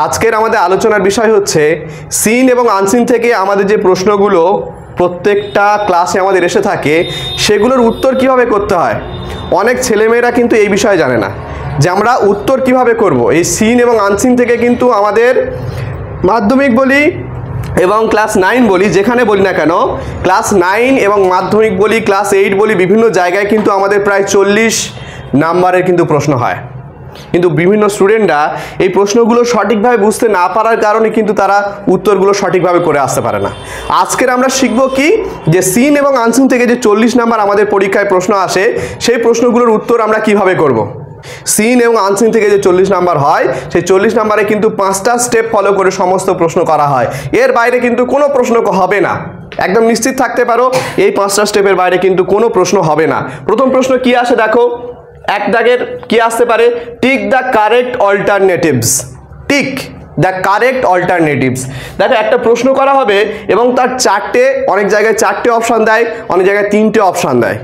আজকের আমাদের আলোচনার বিষয় হচ্ছে সিন এবং আনসিন থেকে আমাদের যে প্রশ্নগুলো প্রত্যেকটা ক্লাসে আমাদের এসে থাকে সেগুলোর উত্তর কিভাবে করতে হয়। অনেক ছেলেমেয়েরা কিন্তু এই বিষয়ে জানে না যে আমরা উত্তর কিভাবে করব। এই সিন এবং আনসিন থেকে কিন্তু আমাদের মাধ্যমিক বলি এবং ক্লাস 9 বলি, যেখানে বলি না কেন, ক্লাস 9 এবং মাধ্যমিক বলি, ক্লাস 8 বলি, বিভিন্ন জায়গায় কিন্তু আমাদের প্রায় 40 নাম্বারের কিন্তু প্রশ্ন হয়। কিন্তু বিভিন্ন স্টুডেন্টরা এই প্রশ্নগুলো সঠিকভাবে বুঝতে না পারার কারণে কিন্তু তারা উত্তরগুলো সঠিকভাবে করে আসতে পারে না। আজকের আমরা শিখব কি, যে সিন এবং আনসিন থেকে যে 40 নাম্বার আমাদের পরীক্ষায় প্রশ্ন আসে সেই প্রশ্নগুলোর উত্তর আমরা কিভাবে করব। সিন এবং আনসিন থেকে যে 40 নাম্বার হয় সেই 40 নাম্বারে কিন্তু 5টা স্টেপ ফলো করে সমস্ত প্রশ্ন করা হয়। এর বাইরে কিন্তু কোনো প্রশ্ন হবে না, একদম নিশ্চিত থাকতে পারো। এই 5টা স্টেপের বাইরে কিন্তু কোনো প্রশ্ন হবে না। প্রথম প্রশ্ন কি আসে দেখো, এক দাগের কি আসতে পারে, tick the correct alternatives. Tick the correct alternatives. দেখো একটা প্রশ্ন করা হবে এবং তার চারটে, অনেক জায়গায় 4টে অপশান দেয়, অনেক জায়গায় 3টে অপশান দেয়।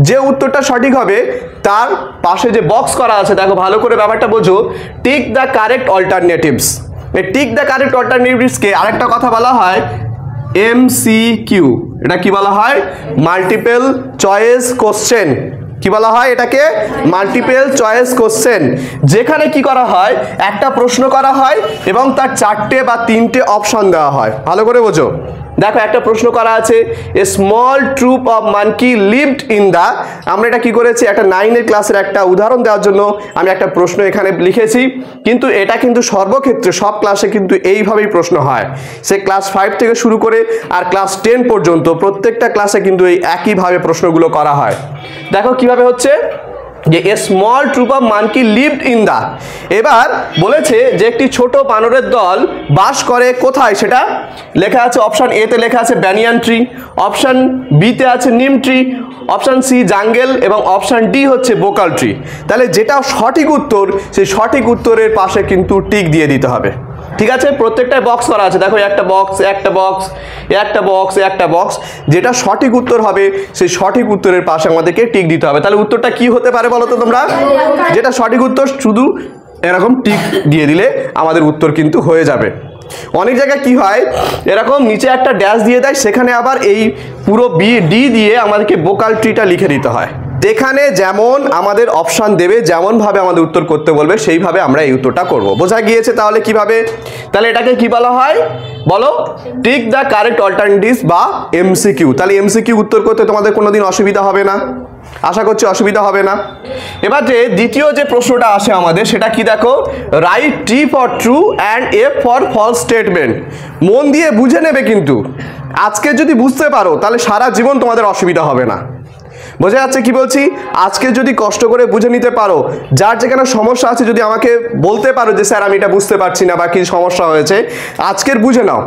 যে উত্তরটা সঠিক হবে তার পাশে যে বক্স করা আছে, দেখো ভালো করে ব্যাপারটা বোঝো, টিক দ্য কারেক্ট অল্টারনেটিভস। এই টিক দ্য কারেক্ট অল্টারনেটিভসকে আরেকটা কথা বলা হয় এমসিকিউ। এটা কি বলা হয়, মাল্টিপল চয়েস কোশ্চেন। কি বলা হয় এটাকে, মাল্টিপল চয়েস কোশ্চেন। যেখানে কি করা হয়, একটা প্রশ্ন করা হয় এবং তার 4টে বা 3টে অপশন দেওয়া হয়। ভালো করে বোঝো, দেখো একটা প্রশ্ন করা আছে, a small troop of monkey lived in the. আমরা এটা কি করেছি, একটা 9-এর ক্লাসের একটা উদাহরণ দেওয়ার জন্য আমি একটা প্রশ্ন এখানে লিখেছি, কিন্তু এটা কিন্তু সর্বক্ষেত্রে সব ক্লাসে কিন্তু এইভাবেই প্রশ্ন হয়। সে ক্লাস 5 থেকে শুরু করে আর ক্লাস 10 পর্যন্ত প্রত্যেকটা ক্লাসে কিন্তু এই একইভাবে প্রশ্নগুলো করা হয়। দেখো কিভাবে হচ্ছে, যে a small troop of monkey lived in the. এবার বলেছে যে একটি ছোট বানরের দল বাস করে কোথায়, সেটা লেখা আছে অপশান এ তে লেখা আছে ব্যানিয়ান ট্রি, অপশান বি তে আছে নিম ট্রি, অপশান সি জাঙ্গেল এবং অপশান ডি হচ্ছে বোকাল ট্রি। তাহলে যেটা সঠিক উত্তর সেই সঠিক উত্তরের পাশে কিন্তু টিক দিয়ে দিতে হবে। ঠিক আছে, প্রত্যেকটায় বক্স করা আছে, দেখো একটা বক্স, একটা বক্স, একটা বক্স, একটা বক্স। যেটা সঠিক উত্তর হবে সেই সঠিক উত্তরের পাশে আমাদেরকে টিক দিতে হবে। তাহলে উত্তরটা কি হতে পারে বলো তো তোমরা, যেটা সঠিক উত্তর শুধু এরকম টিক দিয়ে দিলে আমাদের উত্তর কিন্তু হয়ে যাবে। অনেক জায়গায় কি হয়, এরকম নিচে একটা ড্যাশ দিয়ে দেয়, সেখানে আবার এই পুরো ডি দিয়ে আমাদেরকে বোকাল ট্রিটা লিখে দিতে হয়। এখানে যেমন আমাদের অপশান দেবে, যেমনভাবে আমাদের উত্তর করতে বলবে সেইভাবে আমরা এই উত্তরটা করব। বোঝা গিয়েছে তাহলে কিভাবে? তাহলে এটাকে কি বলা হয় বলো, টিক দ্য কারেক্ট অল্টারনেটিভস বা এমসিকিউ। তাহলে এমসিকিউ উত্তর করতে তোমাদের কোনোদিন অসুবিধা হবে না, আশা করছি অসুবিধা হবে না। এবার যে দ্বিতীয় যে প্রশ্নটা আসে আমাদের, সেটা কি দেখো, write T for true and F for false statement. মন দিয়ে বুঝে নেবে, কিন্তু আজকে যদি বুঝতে পারো তাহলে সারা জীবন তোমাদের অসুবিধা হবে না। বোঝা যাচ্ছে কি বলছি? আজকে যদি কষ্ট করে বুঝে নিতে পারো, যার যেখানে সমস্যা আছে যদি আমাকে বলতে পারো যে স্যার আমি এটা বুঝতে পারছি না বা কি সমস্যা হয়েছে, আজকের বুঝে নাও,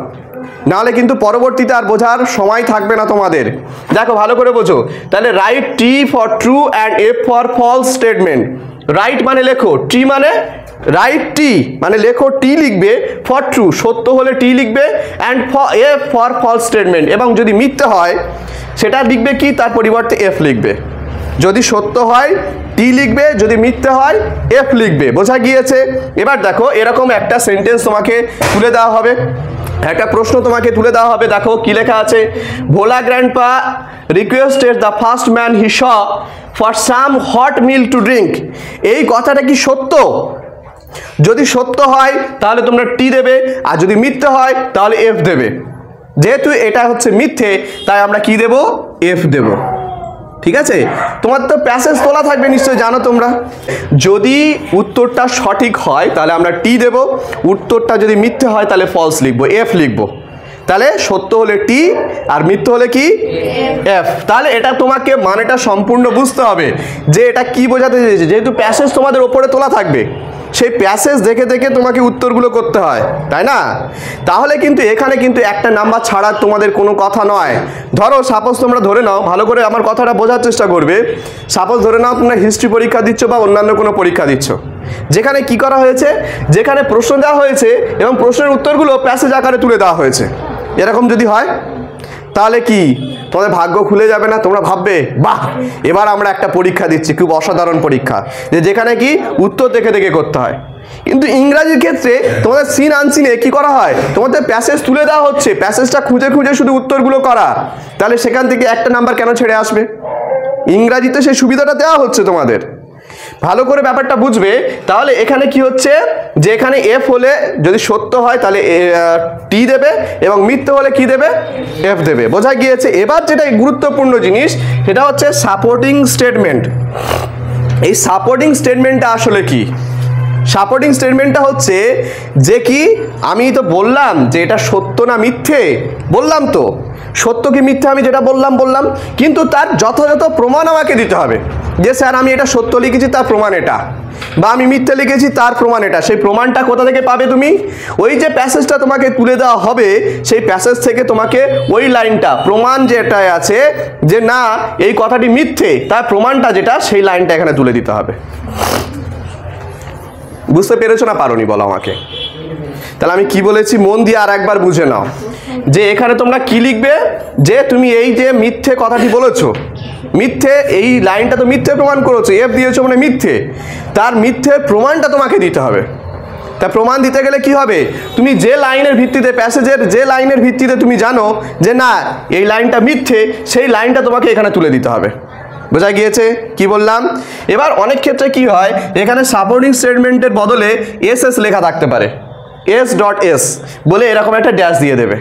নাহলে কিন্তু পরবর্তীতে আর বোঝার সময় থাকবে না তোমাদের। দেখো ভালো করে বোঝো, তাহলে write T for true and F for false statement. Write মানে লেখো, টি মানে রাইট টি মানে লেখো, টি লিখবে, ফর ট্রু সত্য হলে টি লিখবে, and F for false statement, এবং যদি মিথ্যে হয় সেটা লিখবে কি, তার পরিবর্তে এফ লিখবে। যদি সত্য হয় টি লিখবে, যদি মিথ্যে হয় এফ লিখবে। বোঝা গিয়েছে? এবার দেখো এরকম একটা সেন্টেন্স তোমাকে তুলে দেওয়া হবে, একটা প্রশ্ন তোমাকে তুলে দেওয়া হবে। দেখো কি লেখা আছে, Bhola grandpa requested the first man he saw for some hot meal to drink. এই কথাটা কি সত্য? যদি সত্য হয় তাহলে তোমরা টি দেবে, আর যদি মিথ্যে হয় তাহলে এফ দেবে। যেহেতু এটা হচ্ছে মিথ্যে তাই আমরা কি দেব, এফ দেব। ঠিক আছে, তোমার তো প্যাসেজ তোলা থাকবে নিশ্চয়ই, জানো তোমরা। যদি উত্তরটা সঠিক হয় তাহলে আমরা টি দেব, উত্তরটা যদি মিথ্যে হয় তাহলে ফলস লিখবো, এফ লিখবো। তাহলে সত্য হলে টি আর মিথ্যে হলে কি, এফ। তাহলে এটা তোমাকে মানেটা সম্পূর্ণ বুঝতে হবে যে এটা কি বোঝাতে চেয়েছে। যেহেতু প্যাসেজ তোমাদের ওপরে তোলা থাকবে, সেই প্যাসেজ দেখে দেখে তোমাকে উত্তরগুলো করতে হয়, তাই না? তাহলে কিন্তু এখানে কিন্তু একটা নাম্বার ছাড়ার তোমাদের কোনো কথা নয়। ধরো সাপোজ তোমরা ধরে নাও, ভালো করে আমার কথাটা বোঝার চেষ্টা করবে। সাপোজ ধরে নাও তোমরা হিস্ট্রি পরীক্ষা দিচ্ছ বা অন্যান্য কোনো পরীক্ষা দিচ্ছ, যেখানে কি করা হয়েছে, যেখানে প্রশ্ন দেওয়া হয়েছে এবং প্রশ্নের উত্তরগুলো প্যাসেজ আকারে তুলে দেওয়া হয়েছে। এরকম যদি হয় তাহলে কি তোমাদের ভাগ্য খুলে যাবে না? তোমরা ভাববে বাহ, এবার আমরা একটা পরীক্ষা দিচ্ছি, খুব অসাধারণ পরীক্ষা, যেখানে কি উত্তর দেখে দেখে করতে হয়। কিন্তু ইংরাজির ক্ষেত্রে তোমাদের সিন আনসিনে কি করা হয়, তোমাদের প্যাসেজ তুলে দেওয়া হচ্ছে, প্যাসেজটা খুঁজে খুঁজে শুধু উত্তরগুলো করা, তাহলে সেখান থেকে একটা নাম্বার কেন ছেড়ে আসবে? ইংরাজিতে সেই সুবিধাটা দেওয়া হচ্ছে তোমাদের। ভালো করে ব্যাপারটা বুঝবে। তাহলে এখানে কি হচ্ছে যে এখানে এফ হলে যদি সত্য হয় তাহলে টি দেবে এবং মিথ্যে হলে কি দেবে, এফ দেবে। বোঝা গিয়েছে? এবার যেটা গুরুত্বপূর্ণ জিনিস সেটা হচ্ছে সাপোর্টিং স্টেটমেন্ট। এই সাপোর্টিং স্টেটমেন্টটা আসলে কি? সাপোর্টিং স্টেটমেন্টটা হচ্ছে যে কি আমি তো বললাম যে এটা সত্য না মিথ্যে, বললাম তো সত্য কি মিথ্যে আমি যেটা বললাম, কিন্তু তার যথাযথ প্রমাণ আমাকে দিতে হবে যে স্যার আমি এটা সত্য লিখেছি তার প্রমাণ এটা, বা আমি মিথ্যে লিখেছি তার প্রমাণ এটা। সেই প্রমাণটা কোথা থেকে পাবে তুমি? ওই যে প্যাসেজটা তোমাকে তুলে দেওয়া হবে সেই প্যাসেজ থেকে তোমাকে ওই লাইনটা প্রমাণ যেটা আছে যে না এই কথাটি মিথ্যে, তার প্রমাণটা যেটা সেই লাইনটা এখানে তুলে দিতে হবে। বুঝতে পেরেছো না পারোনি বলো আমাকে? তাহলে আমি কি বলেছি মন দিয়ে আর একবার বুঝে নাও যে এখানে তোমরা কি লিখবে, যে তুমি এই যে মিথ্যে কথাটি বলেছো, মিথ্যে এই লাইনটা তো মিথ্যে প্রমাণ করেছো, এফ দিয়েছো মানে মিথ্যে, তার মিথ্যে প্রমাণটা তোমাকে দিতে হবে। তা প্রমাণ দিতে গেলে কি হবে, তুমি যে লাইনের ভিত্তিতে প্যাসেজের যে লাইনের ভিত্তিতে তুমি জানো যে না এই লাইনটা মিথ্যে, সেই লাইনটা তোমাকে এখানে তুলে দিতে হবে। বোঝা গিয়েছে কি বললাম? এবার অনেক ক্ষেত্রে কি হয়, এখানে সাপোর্টিং স্টেটমেন্টের বদলে এস এস লেখা থাকতে পারে, এস ডট এস বলে এরকম একটা ড্যাশ দিয়ে দেবে,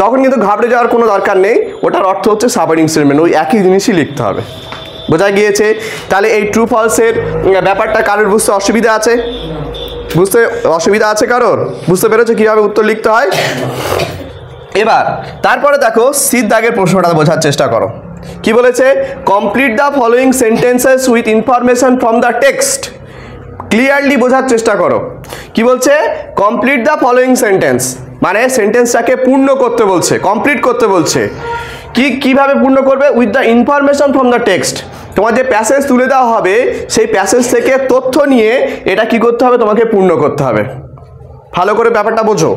তখন কিন্তু ঘাবড়ে যাওয়ার কোনো দরকার নেই, ওটার অর্থ হচ্ছে সাপোর্টিং স্টেটমেন্ট, ওই একই জিনিসই লিখতে হবে। বোঝা গিয়েছে? তাহলে এই ট্রু ফলসের ব্যাপারটা কারোর বুঝতে অসুবিধা আছে? বুঝতে অসুবিধা আছে কারোর? বুঝতে পেরেছো কীভাবে উত্তর লিখতে হয়? এবার তারপরে দেখো সির দাগের প্রশ্নটা বোঝার চেষ্টা করো। কি বলেছে? Complete the following sentences with information from the text. Clearly বোঝার চেষ্টা করো। কি বলছে? কমপ্লিট দ্য ফলোয়িং সেন্টেন্স মানে সেন্টেন্সটাকে পূর্ণ করতে বলছে, কমপ্লিট করতে বলছে। কিভাবে পূর্ণ করবে? With the information from the text. তোমার যে প্যাসেজ তুলে দেওয়া হবে সেই প্যাসেজ থেকে তথ্য নিয়ে এটা কি করতে হবে, তোমাকে পূর্ণ করতে হবে। ভালো করে ব্যাপারটা বোঝো।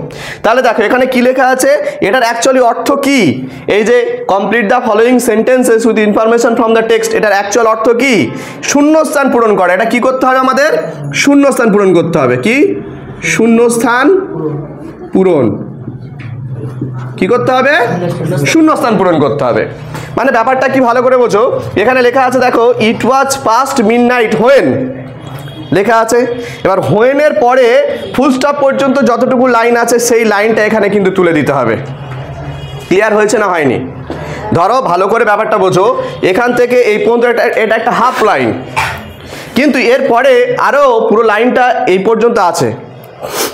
তাহলে দেখো এখানে কি লেখা আছে, এটার অ্যাকচুয়ালি অর্থ কি? এই যে complete the following sentences with information from the text, এটার অ্যাকচুয়াল অর্থ কি? শূন্যস্থান পূরণ করা। এটা কি করতে হবে আমাদের? শূন্যস্থান পূরণ করতে হবে। কি? শূন্যস্থান পূরণ। কি করতে হবে? শূন্যস্থান পূরণ করতে হবে। মানে ব্যাপারটা কি ভালো করে বোঝো। এখানে লেখা আছে দেখো, ইট ওয়াজ পাস্ট মিডনাইট হোয়েন লেখা আছে। এবার হোয়েনের পরে ফুল স্টপ পর্যন্ত যতটুকু লাইন আছে সেই লাইনটা এখানে কিন্তু তুলে দিতে হবে। ক্লিয়ার হয়েছে না হয়নি? ধরো ভালো করে ব্যাপারটা বোঝো, এখান থেকে এই পর্যন্ত এটা একটা হাফ লাইন, কিন্তু এরপরে আরও পুরো লাইনটা এই পর্যন্ত আছে,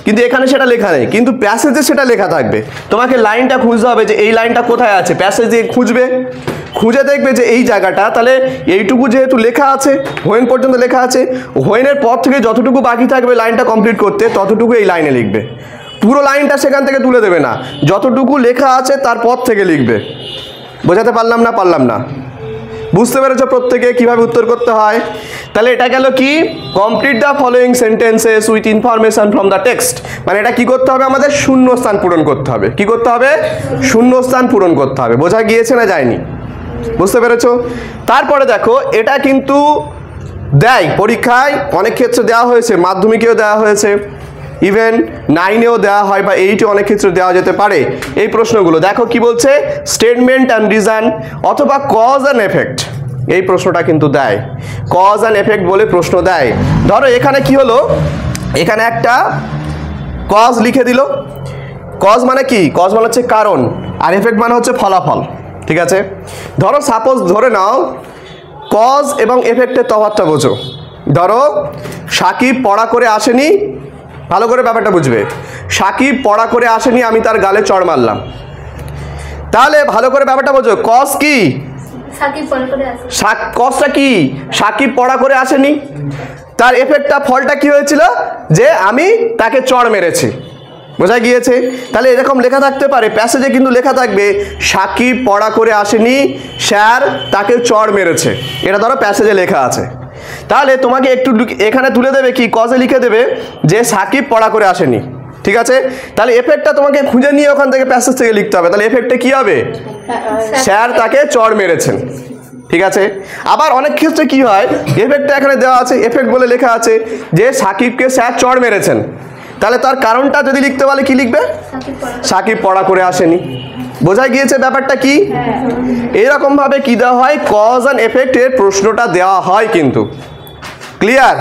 কিন্তু এখানে সেটা লেখা নেই, কিন্তু প্যাসেজে সেটা লেখা থাকবে। তোমাকে লাইনটা খুঁজতে হবে যে এই লাইনটা কোথায় আছে, প্যাসেজ দিয়ে খুঁজবে, খুঁজে দেখবে যে এই জায়গাটা, তাহলে এইটুকু যেহেতু লেখা আছে, হোয়েন পর্যন্ত লেখা আছে, হোয়েনের পর থেকে যতটুকু বাকি থাকবে লাইনটা কমপ্লিট করতে ততটুকু এই লাইনে লিখবে। পুরো লাইনটা সেখান থেকে তুলে দেবে না, যতটুকু লেখা আছে তারপর থেকে লিখবে। বোঝাতে পারলাম না? পারলাম না? বুঝতে পেরেছো প্রত্যেকে কিভাবে উত্তর করতে হয়? তাহলে এটা গেল কি, complete the following sentences with information from the text. মানে এটা কি করতে হবে আমাদের? শূন্যস্থান পূরণ করতে হবে। কি করতে হবে? শূন্যস্থান পূরণ করতে হবে। বোঝা গিয়েছে না যায়নি? বুঝতে পেরেছো? তারপরে দেখো এটা কিন্তু দেয় পরীক্ষায়, অনেক ক্ষেত্রে দেওয়া হয়েছে, মাধ্যমিকেও দেওয়া হয়েছে, ইভেন 9-এও দেওয়া হয় বা 8-এ অনেক ক্ষেত্রে দেওয়া যেতে পারে এই প্রশ্নগুলো। দেখো কি বলছে, স্টেটমেন্ট অ্যান্ড রিজন অথবা কজ অ্যান্ড এফেক্ট, এই প্রশ্নটা কিন্তু দেয়। কজ অ্যান্ড এফেক্ট বলে প্রশ্ন দেয়। ধরো এখানে কি হলো, এখানে একটা কজ লিখে দিল। কজ মানে কি? কজ মানে হচ্ছে কারণ, আর এফেক্ট মানে হচ্ছে ফলাফল। ঠিক আছে? ধরো সাপোজ ধরে নাও কজ এবং এফেক্টের তফাৎটা বোঝো। ধরো সাকিব পড়া করে আসেনি, ভালো করে ব্যাপারটা বুঝবে। সাকিব পড়া করে আসেনি, আমি তার গালে চড় মারলাম। তাহলে ভালো করে ব্যাপারটা বোঝো, কজ কি? কজটা কি? সাকিব পড়া করে আসেনি। তার এফেক্টটা, ফলটা কি হয়েছিল? যে আমি তাকে চড় মেরেছি। বোঝা গিয়েছে? তাহলে এরকম লেখা থাকতে পারে, প্যাসেজে কিন্তু লেখা থাকবে সাকিব পড়া করে আসেনি, স্যার তাকে চড় মেরেছে। এটা ধরো প্যাসেজে লেখা আছে। তাহলে তোমাকে একটু এখানে তুলে দেবে কি, কজে লিখে দেবে যে সাকিব পড়া করে আসেনি। ঠিক আছে? তাহলে এফেক্টটা তোমাকে খুঁজে নিয়ে ওখান থেকে প্যাসেজ থেকে লিখতে হবে। তাহলে এফেক্টে কি হবে? স্যার তাকে চড় মেরেছেন। ঠিক আছে। আবার অনেক ক্ষেত্রে কি হয়, এফেক্টটা এখানে দেওয়া আছে, এফেক্ট বলে লেখা আছে যে সাকিবকে স্যার চড় মেরেছেন, তাহলে তার কারণটা যদি লিখতে বলে কি লিখবে? সাকিব পড়া করে আসেনি। বোঝা গিয়েছে ব্যাপারটা কি? এইরকম ভাবে কি দেওয়া হয়, কজ অ্যান্ড এফেক্ট এর প্রশ্নটা দেওয়া হয় কিন্তু। ক্লিয়ার?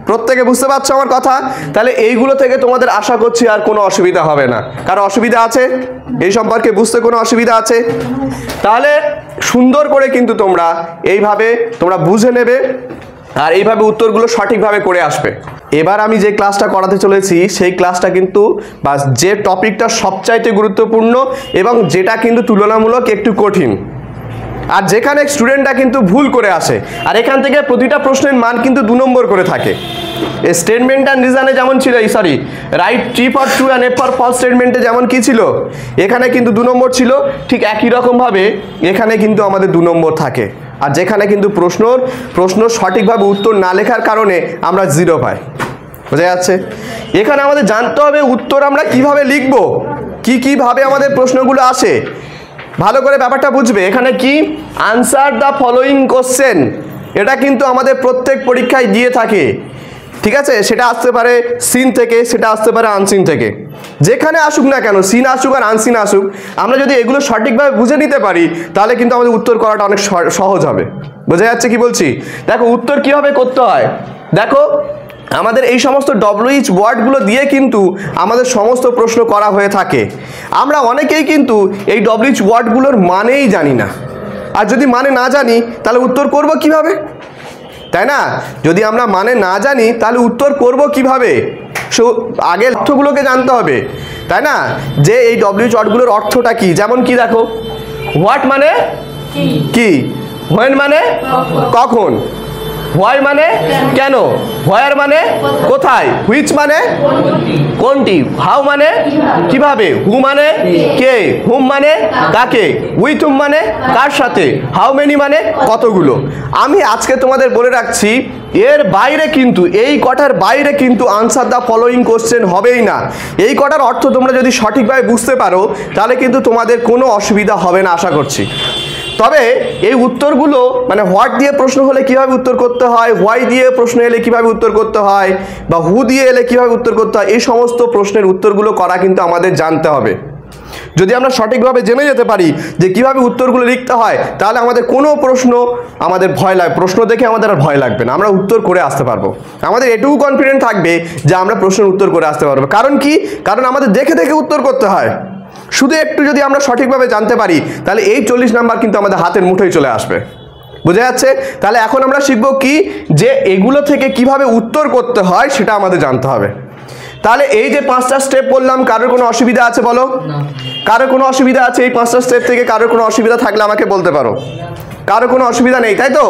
প্রত্যেকে বুঝতে পারছো আমার কথা? তাহলে এইগুলো থেকে তোমাদের আশা করছি আর কোনো অসুবিধা হবে না। কারো অসুবিধা আছে এই সম্পর্কে? বুঝতে কোনো অসুবিধা আছে? তাহলে সুন্দর করে কিন্তু তোমরা এইভাবে তোমরা বুঝে নেবে আর এইভাবে উত্তরগুলো সঠিকভাবে করে আসবে। এবার আমি যে ক্লাসটা করাতে চলেছি সেই ক্লাসটা কিন্তু বা যে টপিকটা সবচাইতে গুরুত্বপূর্ণ এবং যেটা কিন্তু তুলনামূলক একটু কঠিন, আর যেখানে স্টুডেন্টরা কিন্তু ভুল করে আসে, আর এখান থেকে প্রতিটা প্রশ্নের মান কিন্তু 2 নম্বর করে থাকে। স্টেটমেন্ট অ্যান্ড রিজনে যেমন ছিল, write T for true and F for false স্টেটমেন্টে যেমন কি ছিল, এখানে কিন্তু 2 নম্বর ছিল, ঠিক একই রকমভাবে এখানে কিন্তু আমাদের 2 নম্বর থাকে। আর যেখানে কিন্তু প্রশ্ন সঠিকভাবে উত্তর না লেখার কারণে আমরা 0 পাই। বোঝা যাচ্ছে? এখানে আমাদের জানতে হবে উত্তর আমরা কিভাবে লিখব, কিভাবে আমাদের প্রশ্নগুলো আসে। ভালো করে ব্যাপারটা বুঝবে। এখানে কি আনসার দ্য ফলোয়িং কোশ্চেন, এটা কিন্তু আমাদের প্রত্যেক পরীক্ষায় দিয়ে থাকে। ঠিক আছে, সেটা আসতে পারে সিন থেকে, সেটা আসতে পারে আনসিন থেকে, যেখানে আসুক না কেন, সিন আসুক আর আনসিন আসুক, আমরা যদি এগুলো সঠিকভাবে বুঝে নিতে পারি তাহলে কিন্তু আমাদের উত্তর করাটা অনেক সহজ হবে। বোঝা যাচ্ছে কি বলছি? দেখো উত্তর কিভাবে করতে হয়। দেখো আমাদের এই সমস্ত WH ওয়ার্ডগুলো দিয়ে কিন্তু আমাদের সমস্ত প্রশ্ন করা হয়ে থাকে। আমরা অনেকেই কিন্তু এই WH ওয়ার্ডগুলোর মানেই জানি না, আর যদি মানে না জানি তাহলে উত্তর করব কিভাবে, তাই না? যদি আমরা মানে না জানি তাহলে উত্তর করব কিভাবে? আগে অর্থগুলোকে জানতে হবে, তাই না? যে এই WH ওয়ার্ডগুলোর অর্থটা কি। যেমন কি দেখো, হোয়াট মানে কি, হোয়েন মানে কখন, হোয়াই মানে কেন, হোয়ার মানে কোথায়, হুইচ মানে কোনটি, হাউ মানে কিভাবে, হু মানে কে, হুম মানে কাকে, উইথ হুম মানে কার সাথে, হাউ মেনি মানে কতগুলো। আমি আজকে তোমাদের বলে রাখছি এর বাইরে কিন্তু, এই কটার বাইরে কিন্তু আনসার দ্য ফলোয়িং কোশ্চেন হবেই না। এই কটার অর্থ তোমরা যদি সঠিকভাবে বুঝতে পারো তাহলে কিন্তু তোমাদের কোনো অসুবিধা হবে না আশা করছি। তবে এই উত্তরগুলো মানে হোয়াট দিয়ে প্রশ্ন হলে কিভাবে উত্তর করতে হয়, হোয়াই দিয়ে প্রশ্ন এলে কিভাবে উত্তর করতে হয়, বা হু দিয়ে এলে কিভাবে উত্তর করতে হয়, এই সমস্ত প্রশ্নের উত্তরগুলো করা কিন্তু আমাদের জানতে হবে। যদি আমরা সঠিকভাবে জেনে যেতে পারি যে কিভাবে উত্তরগুলো লিখতে হয় তাহলে আমাদের কোনো প্রশ্ন আমাদের প্রশ্ন দেখে আমাদের আর ভয় লাগবে না, আমরা উত্তর করে আসতে পারবো। আমাদের এটুকু কনফিডেন্ট থাকবে যে আমরা প্রশ্নের উত্তর করে আসতে পারবো। কারণ কি? কারণ আমাদের দেখে দেখে উত্তর করতে হয়। শুধু একটু যদি আমরা সঠিকভাবে জানতে পারি তাহলে এই 40 নাম্বার কিন্তু আমাদের হাতের মুঠোয় চলে আসবে। বুঝা যাচ্ছে? তাহলে এখন আমরা শিখবো কি, যে এগুলো থেকে কিভাবে উত্তর করতে হয় সেটা আমাদের জানতে হবে। তাহলে এই যে 5টা স্টেপ বললাম, কারোর কোনো অসুবিধা আছে বলো? কারোর কোনো অসুবিধা আছে? এই 5টা স্টেপ থেকে কারোর কোনো অসুবিধা থাকলে আমাকে বলতে পারো। কারোর কোনো অসুবিধা নেই, তাই তো?